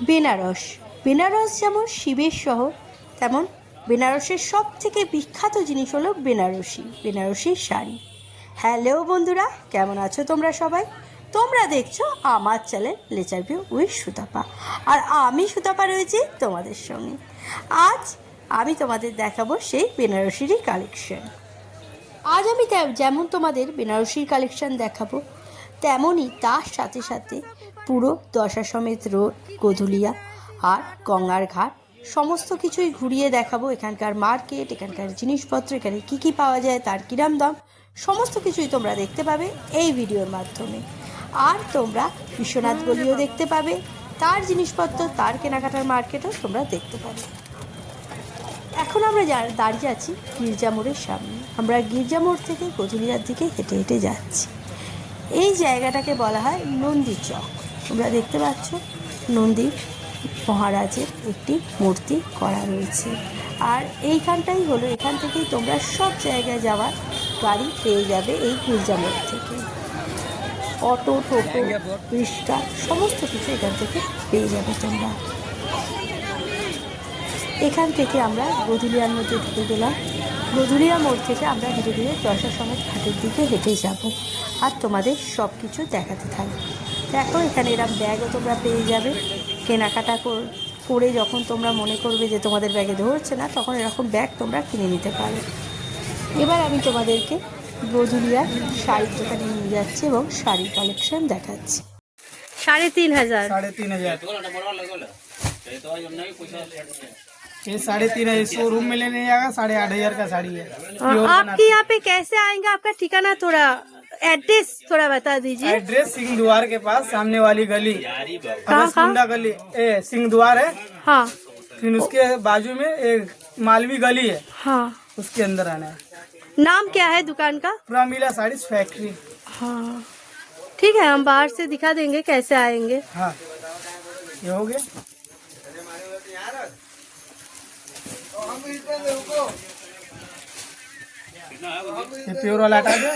বেনারস। বেনারস যেমন শিবের শহর, তেমন বেনারসের সব থেকে বিখ্যাত জিনিস হলো বেনারসি শাড়ি। হ্যালো বন্ধুরা, কেমন আছো তোমরা সবাই? তোমরা দেখছো আমার channel lecture view with Sutapa, আর আমি সুতাপা রয়েছি তোমাদের সঙ্গে। আজ আমি তোমাদের দেখাবো সেই বেনারসিরই কালেকশন। আজ আমি যেমন তোমাদের বেনারসির কালেকশন দেখাবো, তেমনই তার সাথে সাথে পুরো দশাসমেত রোড, গোধুলিয়া আর গঙ্গার ঘাট সমস্ত কিছুই ঘুরিয়ে দেখাবো। এখানকার মার্কেট, এখানকার জিনিসপত্র, এখানে কী কী পাওয়া যায়, তার কিরাম দাম, সমস্ত কিছুই তোমরা দেখতে পাবে এই ভিডিওর মাধ্যমে। আর তোমরা বিশ্বনাথ গলিও দেখতে পাবে, তার জিনিসপত্র, তার কেনাকাটার মার্কেটও তোমরা দেখতে পাবে। এখন আমরা দাঁড়িয়ে আছি গির্জা মোড়ের সামনে। আমরা গির্জা মোড় থেকে গোধুলিয়ার দিকে হেঁটে হেঁটে যাচ্ছি। এই জায়গাটাকে বলা হয় নন্দী চক। তোমরা দেখতে পাচ্ছ নন্দী মহারাজের একটি মূর্তি করা রয়েছে। আর এইখানটাই হলো, এখান থেকেই তোমরা সব জায়গায় যাওয়ার গাড়ি পেয়ে যাবে এই গির্জা মোড় থেকে। অটো, টোটো, রিক্সা সমস্ত কিছু এখান থেকে পেয়ে যাবে তোমরা। এখান থেকে আমরা গোধুলিয়ার মধ্যে ঢুকে গেলাম। গোধুলিয়া মোড় থেকে আমরা ধীরে ধীরে দশাসমেত ঘাটের দিকে হেঁটে যাব আর তোমাদের সব কিছু দেখাতে থাকবো। দেখো এখানে এরকম ব্যাগও তোমরা পেয়ে যাবে। কেনাকাটা করে যখন তোমরা মনে করবে যে তোমাদের ব্যাগে ধরছে না, তখন এরকম ব্যাগ তোমরা কিনে নিতে পারো। এবার আমি তোমাদেরকে গোধুলিয়ার শাড়ির দোকানে নিয়ে যাচ্ছি এবং শাড়ির কালেকশন দেখাচ্ছি। 3,500। 3,500 ये 3,500 शोरूम में लेने जाएगा 8,500 का साड़ी है। आपके यहाँ पे कैसे आएंगे? आपका ठिकाना थोड़ा एड्रेस थोड़ा बता दीजिए। एड्रेस सिंह द्वार के पास सामने वाली गली, अगस्कुंडा गली, सिंह द्वार है। हाँ, फिर उसके बाजू में एक मालवी गली है, हाँ। उसके अंदर आना है। नाम क्या है दुकान का? प्रमिला साड़ीज फैक्ट्री। हाँ ठीक है, हम बाहर से दिखा देंगे कैसे आएंगे। हाँ ये हो गया। ये प्योर वाला हटा दो।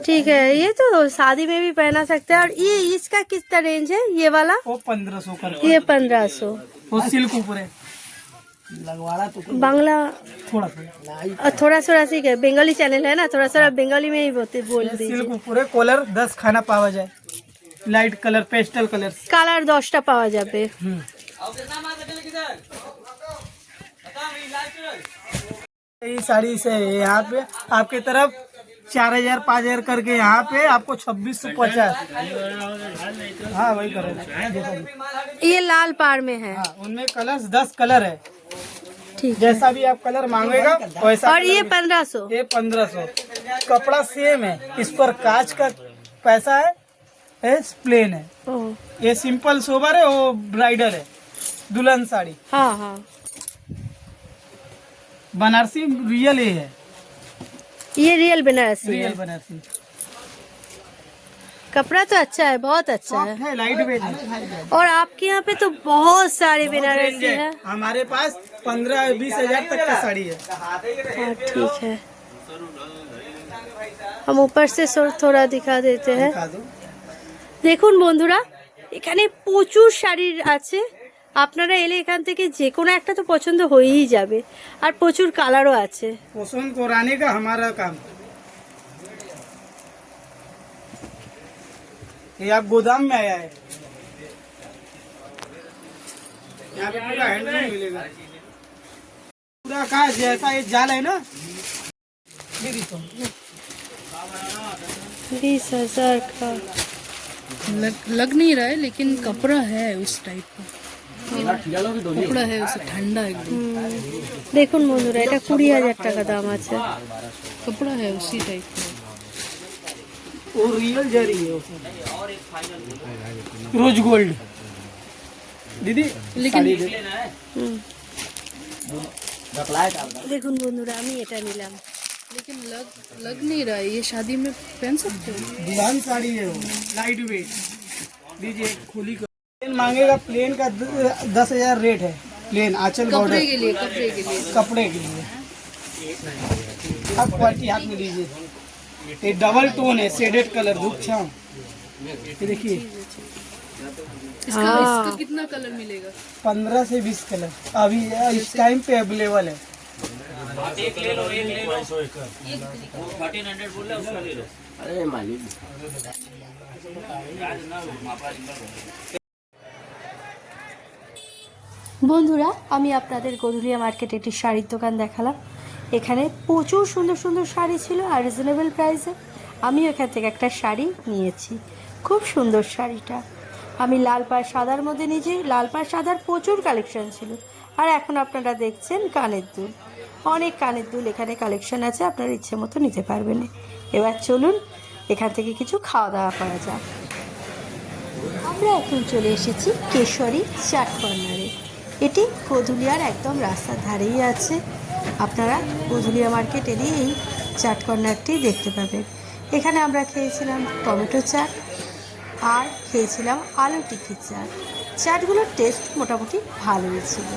ठीक है, ये तो शादी में भी पहना सकते हैं। और ये इसका कितना रेंज है ये वाला? वो 1500 कर। ये 1500। वो सिल्क ऊपर है, लगवाड़ा तो बांग्ला थोड़ा थोड़ा सीख है। बंगाली चैनल है ना, थोड़ा सा बंगाली में ही बोल सिल्क दीजिए। ऊपर है। कलर 10 खाना पावा जाए, light colour, pastel colour. Colour 10টা পাওয়া যাবে। ये साड़ी से यहाँ पे आपके तरफ 4,000 5,000 करके, यहाँ पे आपको 2650। हाँ वही करेगा। ये लाल पार में है। हाँ उनमें कलर 10 कलर है, ठीक है। जैसा भी आप कलर मांगेगा वैसा। और ये 1500। ये 1500। कपड़ा सेम है, इस पर कांच का पैसा है, ये प्लेन है। ओह, ये सिंपल सोबर है, वो ब्राइडल है, दुल्हन साड़ी। हाँ हाँ। बनारसी रियल ये है, ये रियल बनारसी रियल है। बनारसी। कपड़ा तो अच्छा है, बहुत अच्छा सॉफ्ट है। है, लाइट वेट है। और आपके यहाँ पे तो बहुत सारे बहुत बनारसी रेंज है। हमारे पास 15-20 हजार तक का साड़ी है। हाँ ठीक है, हम ऊपर से थोड़ा दिखा देते हैं। दिखा दो। দেখুন বন্ধুরা, এখানে প্রচুর শাড়ির আছে। আপনারা এলে এখান থেকে যে কোনো একটা তো পছন্দ হয়েই যাবে, আর প্রচুর কালারও আছে। पसंद कराने का हमारा काम। ये आप गोदाम में आया है, यहाँ पे पूरा हैंडलूम मिलेगा, पूरा का जैसा ये जाल है ना। 20,000 का लग नहीं रहा है, लेकिन कपड़ा है उस टाइप का। कपड़ा है उसे ठंडा एकदम। দেখুন বন্ধুরা, এটা 20,000 টাকা দাম আছে। कपड़ा है उसी टाइप का। वो रियल जरी है, रोज गोल्ड। दीदी लेकिन দেখুন বন্ধুরা, আমি এটা নিলাম। लेकिन लग नहीं रहा है, ये शादी में पहन सकते हो। दुल्हन साड़ी है, वो लाइट वेट। दीजिए खोली कर। प्लेन मांगेगा, प्लेन का 10,000 रेट है। प्लेन आंचल कपड़े बॉर्डर के लिए, कपड़े के लिए। कपड़े के लिए। आप क्वालिटी हाथ में लीजिए। ये डबल टोन है, शेडेड कलर, धूप छांव। ये देखिए इसका हाँ। इसका कितना कलर मिलेगा? 15 से 20 कलर अभी इस टाइम पे अवेलेबल है। বন্ধুরা, আমি আপনাদের গধুলিয়া মার্কেটে একটি শাড়ির দোকান দেখালাম। এখানে প্রচুর সুন্দর সুন্দর শাড়ি ছিল আর রিজনেবল প্রাইসে। আমি এখান থেকে একটা শাড়ি নিয়েছি, খুব সুন্দর শাড়িটা। আমি লাল পাড় সাদার মধ্যে নিয়েছি। লাল পাড় সাদার প্রচুর কালেকশন ছিল। আর এখন আপনারা দেখছেন কানের দুল, অনেক কানের দুল এখানে কালেকশন আছে, আপনার ইচ্ছে মতো নিতে পারবেন। এবার চলুন এখান থেকে কিছু খাওয়া দাওয়া করা যাক। আমরা এখন চলে এসেছি কেশরী চাট কর্নারে। এটি গধুলিয়ার একদম রাস্তার ধারেই আছে। আপনারা গধুলিয়া মার্কেট এলেই এই চাট কর্নারটি দেখতে পাবেন। এখানে আমরা খেয়েছিলাম টমেটো চাট আর খেয়েছিলাম আলু টিকি চাট। চাটগুলোর টেস্ট মোটামুটি ভালোই ছিল।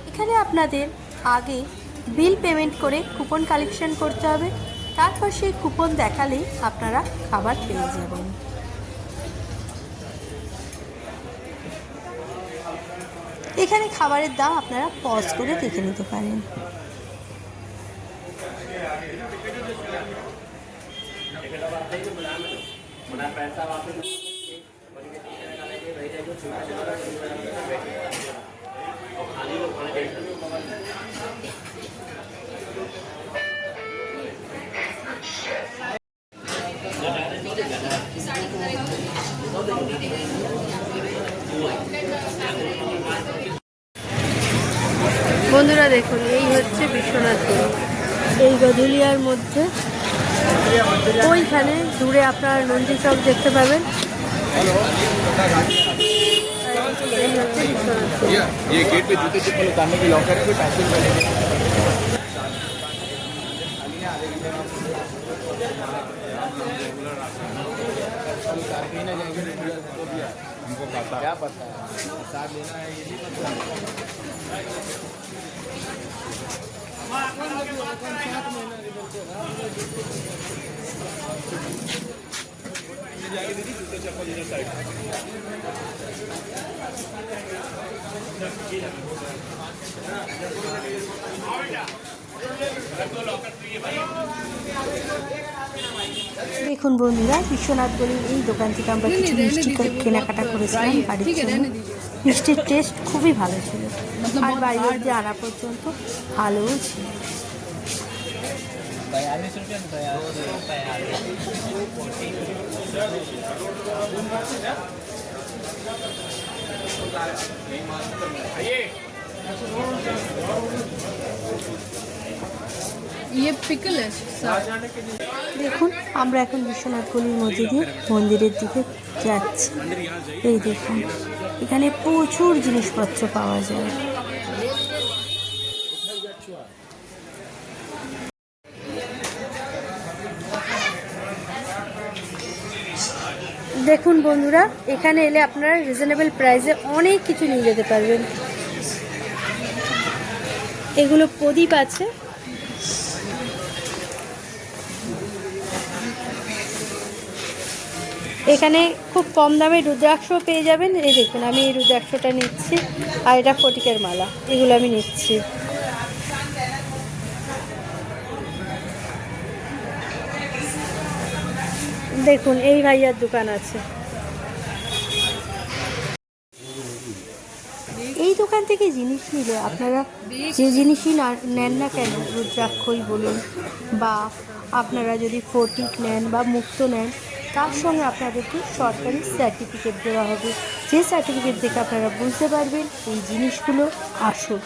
এখানে আপনাদের আগে বিল পেমেন্ট করে কুপন কালেকশন করতে হবে, তারপর সেই কুপন দেখালেই আপনারা খাবার পেয়ে যাবেন। এখানে খাবারের দাম আপনারা পজ করে দেখে নিতে পারেন। বন্ধুরা দেখুন, এই হচ্ছে বিশ্বনাথ গড়। এই গধুলিয়ার মধ্যে ওইখানে দূরে আপনার নন্দী চক দেখতে পাবেন। এই হচ্ছে বিশ্বনাথ গড়। ये गेट पे जूते चप्पल उतारने की लॉकर है, कोई पैसे हमको पता क्या पता है साथ लेना है, ये नहीं पता। जूते चप्पल इधर साइड দেখুন বন্ধুরা, বিশ্বনাথ গলির এই দোকান থেকে আমরা কিছু মিষ্টি কেনাকাটা করেছিলাম বাড়ির জন্য। মিষ্টির টেস্ট খুবই ভালো ছিল আর বাড়ির মধ্যে আনা পর্যন্ত ভালোও ছিল। ये पिकल है দেখুন, আমরা এখন বিশ্বনাথ গলির মধ্যে দিয়ে মন্দিরের দিকে যাচ্ছি। এই দেখুন, এখানে প্রচুর জিনিসপত্র পাওয়া যায়। দেখুন বন্ধুরা, এখানে এলে আপনারা রিজনেবল প্রাইসে অনেক কিছু নিয়ে যেতে পারবেন। এগুলো প্রদীপ আছে। এখানে খুব কম দামে রুদ্রাক্ষ পেয়ে যাবেন। এই দেখুন, আমি এই রুদ্রাক্ষটা নিচ্ছি আর এটা ফটিকের মালা, এগুলো আমি নিচ্ছি। দেখুন, এই ভাইয়ার দোকান আছে। এই দোকান থেকে জিনিস নিলে আপনারা যে জিনিসই নেন না কেন, রুদ্রাক্ষই বলুন বা আপনারা যদি ফটিক নেন বা মুক্ত নেন, তার সঙ্গে আপনাদেরকে সরকারি সার্টিফিকেট দেওয়া হবে। যে সার্টিফিকেট দেখে আপনারা বুঝতে পারবেন এই জিনিসগুলো আসল।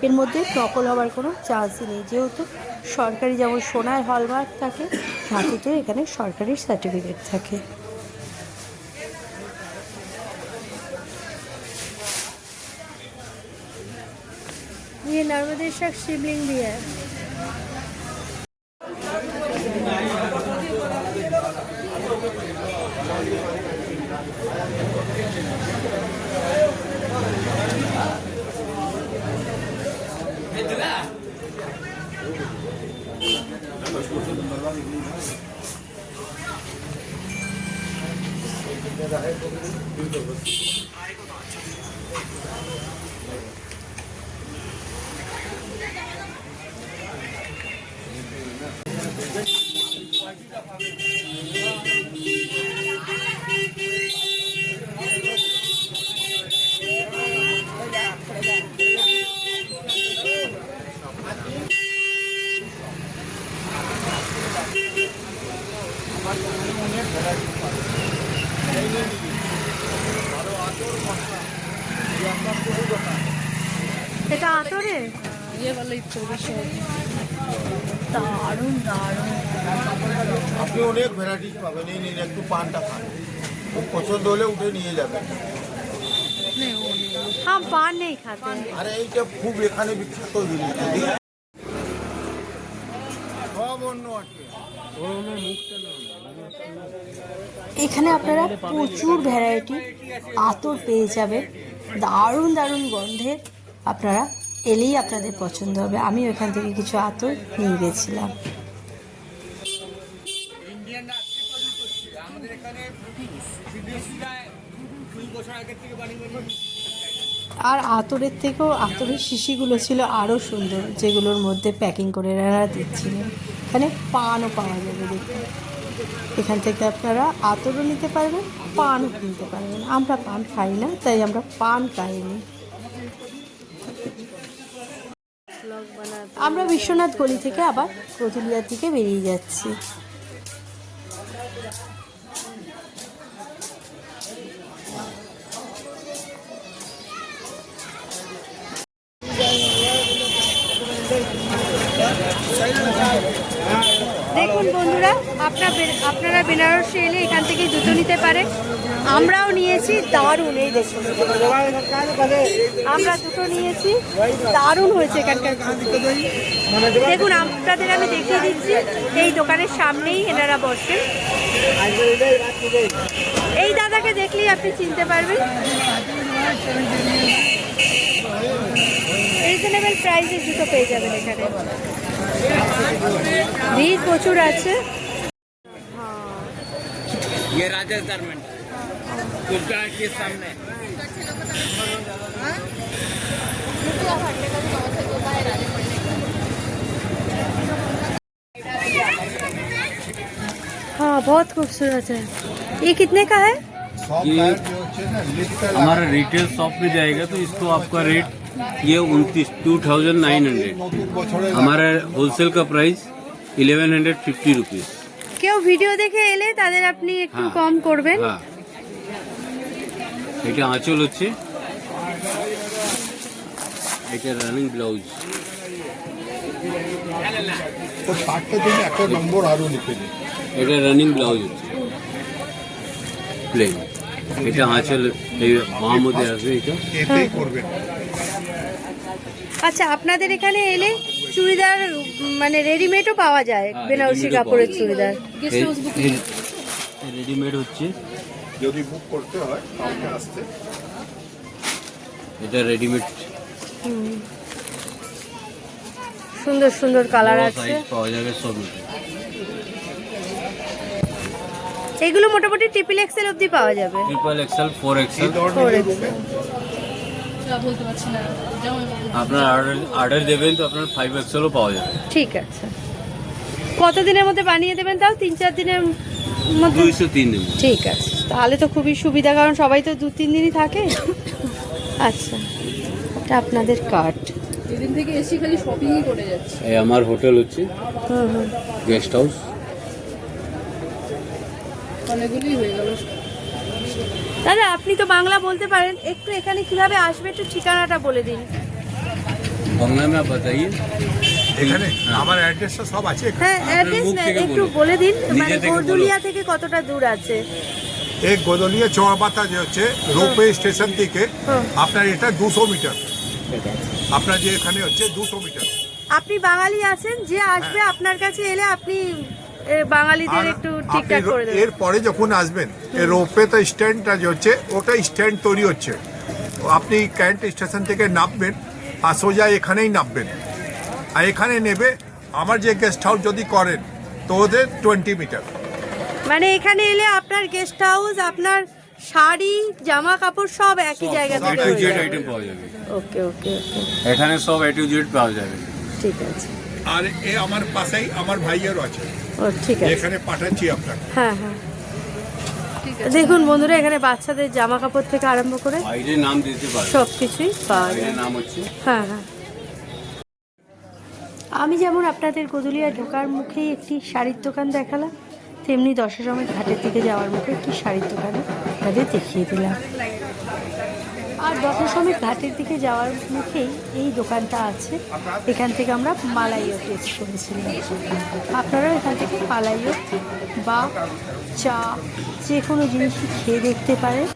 এর মধ্যে নকল হওয়ার কোনো চান্সই নেই, যেহেতু সরকারি যেমন সোনায় হলমার্ক থাকে, ধাতুতেও এখানে সরকারি সার্টিফিকেট থাকে। ये नर्मदेश्वर शिवलिंग भी है। এটা আতরে ये वाला ही चौबीस सौ दारुण दारुण আপনি অনেক ভ্যারাইটিস পাবেন। এই নিন একটু পানটা খান, খুব পছন্দ হলে উঠে নিয়ে যাবেন। नहीं वो नहीं हम पान नहीं खाते हैं। আরে এইটা খুব এখানে বিখ্যাত জিনিস। সব অন্য আছে। এখানে আপনারা প্রচুর ভ্যারাইটি আতর পেয়ে যাবেন, দারুণ দারুণ গন্ধের। আপনারা এলেই আপনাদের পছন্দ হবে। আমি ওখান থেকে কিছু আতর নিয়ে গেছিলাম। আর আতরের থেকেও আতরের শিশিগুলো ছিল আরও সুন্দর, যেগুলোর মধ্যে প্যাকিং করে এনারা দিচ্ছিলেন। এখানে পানও পাওয়া যাবে দেখুন। এখান থেকে আপনারা আতরও নিতে পারবেন, পানও কিনতে পারবেন। আমরা পান খাই না, তাই আমরা পান খাইনি। আমরা বিশ্বনাথ গলি থেকে আবার প্রতুলিয়ার দিকে বেরিয়ে যাচ্ছি। দেখুন বন্ধুরা, আপনারা বেনারসে এলে এখান থেকে জুতো নিতে পারেন। আমরাও নিয়েছি, দারুণ। এই দেখুন, আমরা দুটো নিয়েছি, দারুণ হয়েছে এখানকার। দেখুন, আপনাদের আমি দেখিয়ে দিচ্ছি, এই দোকানের সামনেই এনারা বসেন। এই দাদাকে দেখলেই আপনি চিনতে পারবেন। রিজনেবল প্রাইসে জুতো পেয়ে যাবেন এখানে। ভিড় প্রচুর আছে। ये राजेश गारमेंट दुर्गा के सामने हाँ, बहुत खूबसूरत है। ये कितने का है? हमारा रिटेल शॉप में जाएगा तो इसको आपका रेट ये 29,900। हमारा होलसेल का प्राइस 1150 रुपीज। কেউ ভিডিও দেখে এলে তাদের আপনি একটু হ্যাঁ। কম করবেন। হ্যাঁ, এটা আঁচল হচ্ছে, এটা রানিং ব্লাউজ। তো 60টা দিন একটা নম্বর আরো লিখে দিন। এটা রানিং ব্লাউজ হচ্ছে প্লেন। এটা আঁচল এই বাঁ মধ্যে আসবে। এটা এতেই করবেন। আচ্ছা, আপনাদের এখানে এলে চুড়িদার মানে রেডিমেডও পাওয়া যায়, হ্যাঁ, বেনারসি রেডিমেডও কাপড়ের পাওয়া চুড়িদার। রেডিমেড হচ্ছে, যদি বুক করতে হয় কাউকে আসতে। এটা রেডিমেড সুন্দর সুন্দর কালার আছে। সাইজ পাওয়া যাবে সব। এগুলো মোটামুটি ট্রিপল এক্সেল অবধি পাওয়া যাবে। Triple Excel, 4XL। 4XL। क्या बोलते পারছি না যাও আপনার অর্ডার দেবেন তো আপনার 5XL ও পাওয়া যাবে। ঠিক আছে। কতদিনের মধ্যে বানিয়ে দেবেন তাও? 3-4 দিনের মধ্যে? 203 দিন। ঠিক আছে, তাহলে তো খুবই সুবিধা, কারণ সবাই তো 2-3 দিনই থাকে। আচ্ছা, এটা আপনাদের কার্ড। এদিন থেকে এসি খালি শপিংই করে যাচ্ছে। এই আমার হোটেল হচ্ছে হুম হুম। Guest house. অনেকগুলোই হয়ে গেল। দাদা, আপনি তো বাংলা বলতে পারেন, একটু এখানে কিভাবে আসবে একটু ঠিকানাটা বলে দিন। বাংলা में आप बताइए। এখানে আমার অ্যাড্রেসটা সব আছে। হ্যাঁ, অ্যাড্রেস মুখ থেকে একটু বলুন। বলে দিন, নিজে মানে থেকে বলুন। গোরদুলিয়া থেকে কতটা দূর আছে? এই গোদলিয়া চৌবাতা যে হচ্ছে রোপওয়ে স্টেশন থেকে হুম। আপনার এটা 200 মিটার। ঠিক আছে। আপনার যে এখানে হচ্ছে 200 মিটার। আপনি বাঙালি আছেন, যে আসবে আপনার কাছে এলে আপনি বাঙালিদের আর একটু আপনি ঠিকঠাক করে দেবেন। এরপরে যখন আসবেন এই রোপে তো স্ট্যান্ডটা যে হচ্ছে ওটা স্ট্যান্ড তৈরি হচ্ছে, তো আপনি ক্যান্ট স্টেশন থেকে নামবেন আর সোজা এখানেই নামবেন, আর এখানে নেবে আমার যে গেস্ট হাউস যদি করেন তো ওদের 20 মিটার। মানে এখানে এলে আপনার গেস্ট হাউস, আপনার শাড়ি, জামা কাপড় সব একই জায়গা A থেকে to হয়ে Z যাবে। আইটেম পাওয়া যাবে ওকে ওকে ওকে, এখানে, সব A to Z পাওয়া যাবে। ঠিক আছে। আর এ আমার পাশেই আমার ভাইয়েরও আছে, ও ঠিক আছে, এখানে পাঠাচ্ছি আপনাকে। হ্যাঁ হ্যাঁ। দেখুন বন্ধুরা, এখানে বাচ্চাদের জামা কাপড় থেকে আরম্ভ করে বাইরে নাম দিতে পারবে, সব কিছুই পাওয়া যায়। বাইরের নাম হচ্ছে হ্যাঁ হ্যাঁ। আমি যেমন আপনাদের গদুলিয়া ঢোকার মুখেই একটি শাড়ির দোকান দেখালাম, তেমনি দশাসমেত ঘাটের দিকে যাওয়ার মুখে একটি শাড়ির দোকানে আপনাদের দেখিয়ে দিলাম। আর দশাসমেত ঘাটের দিকে যাওয়ার মুখেই এই দোকানটা আছে, এখান থেকে আমরা মালাইও টেস্ট করেছিলাম। আপনারা এখান থেকে মালাইও বা চা যে কোনো জিনিসই খেয়ে দেখতে পারেন।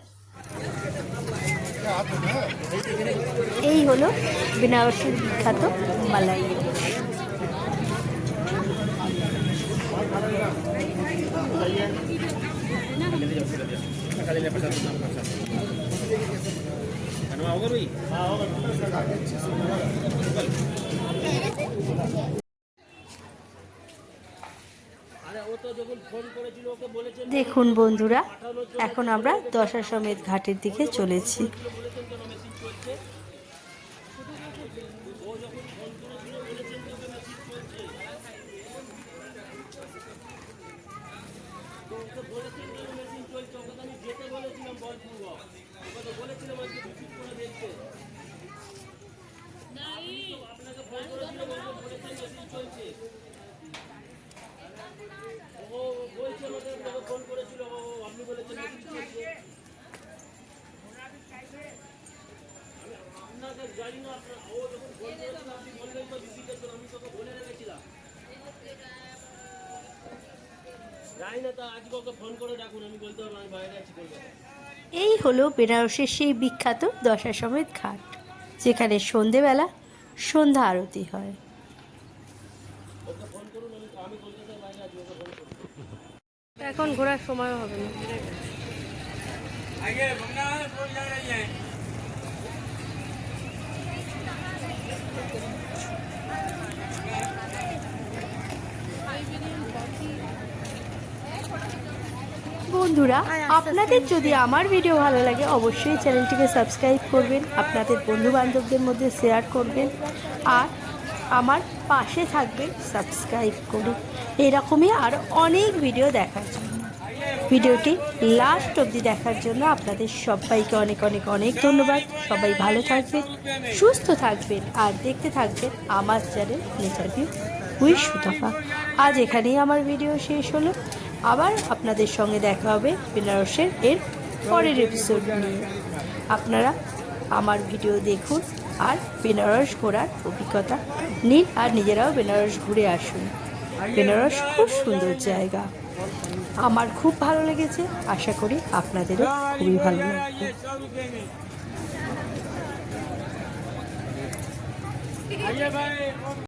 এই হলো বেনারসের বিখ্যাত মালাইও। দেখুন বন্ধুরা, এখন আমরা দশাসমেত ঘাটের দিকে চলেছি। এই হলো বেনারসের সেই বিখ্যাত দশাসমেত ঘাট, যেখানে সন্ধেবেলা সন্ধ্যা আরতি হয়। এখন ঘোরার সময় হবে না। বন্ধুরা, আপনাদের যদি আমার ভিডিও ভালো লাগে অবশ্যই চ্যানেলটিকে সাবস্ক্রাইব করবেন, আপনাদের বন্ধু বান্ধবদের মধ্যে শেয়ার করবেন, আর আমার পাশে থাকবেন সাবস্ক্রাইব করে, এরকমই আর অনেক ভিডিও দেখার জন্য। ভিডিওটি লাস্ট অবধি দেখার জন্য আপনাদের সবাইকে অনেক অনেক অনেক ধন্যবাদ। সবাই ভালো থাকবেন, সুস্থ থাকবেন, আর দেখতে থাকবেন আমার channel nature view with Sutapa. আজ এখানেই আমার ভিডিও শেষ হলো। আবার আপনাদের সঙ্গে দেখা হবে বেনারসের এর পরের এপিসোড নিয়ে। আপনারা আমার ভিডিও দেখুন আর বেনারস ঘোরার অভিজ্ঞতা নিন, আর নিজেরাও বেনারস ঘুরে আসুন। বেনারস খুব সুন্দর জায়গা, আমার খুব ভালো লেগেছে, আশা করি আপনাদেরও খুবই ভালো লাগবে।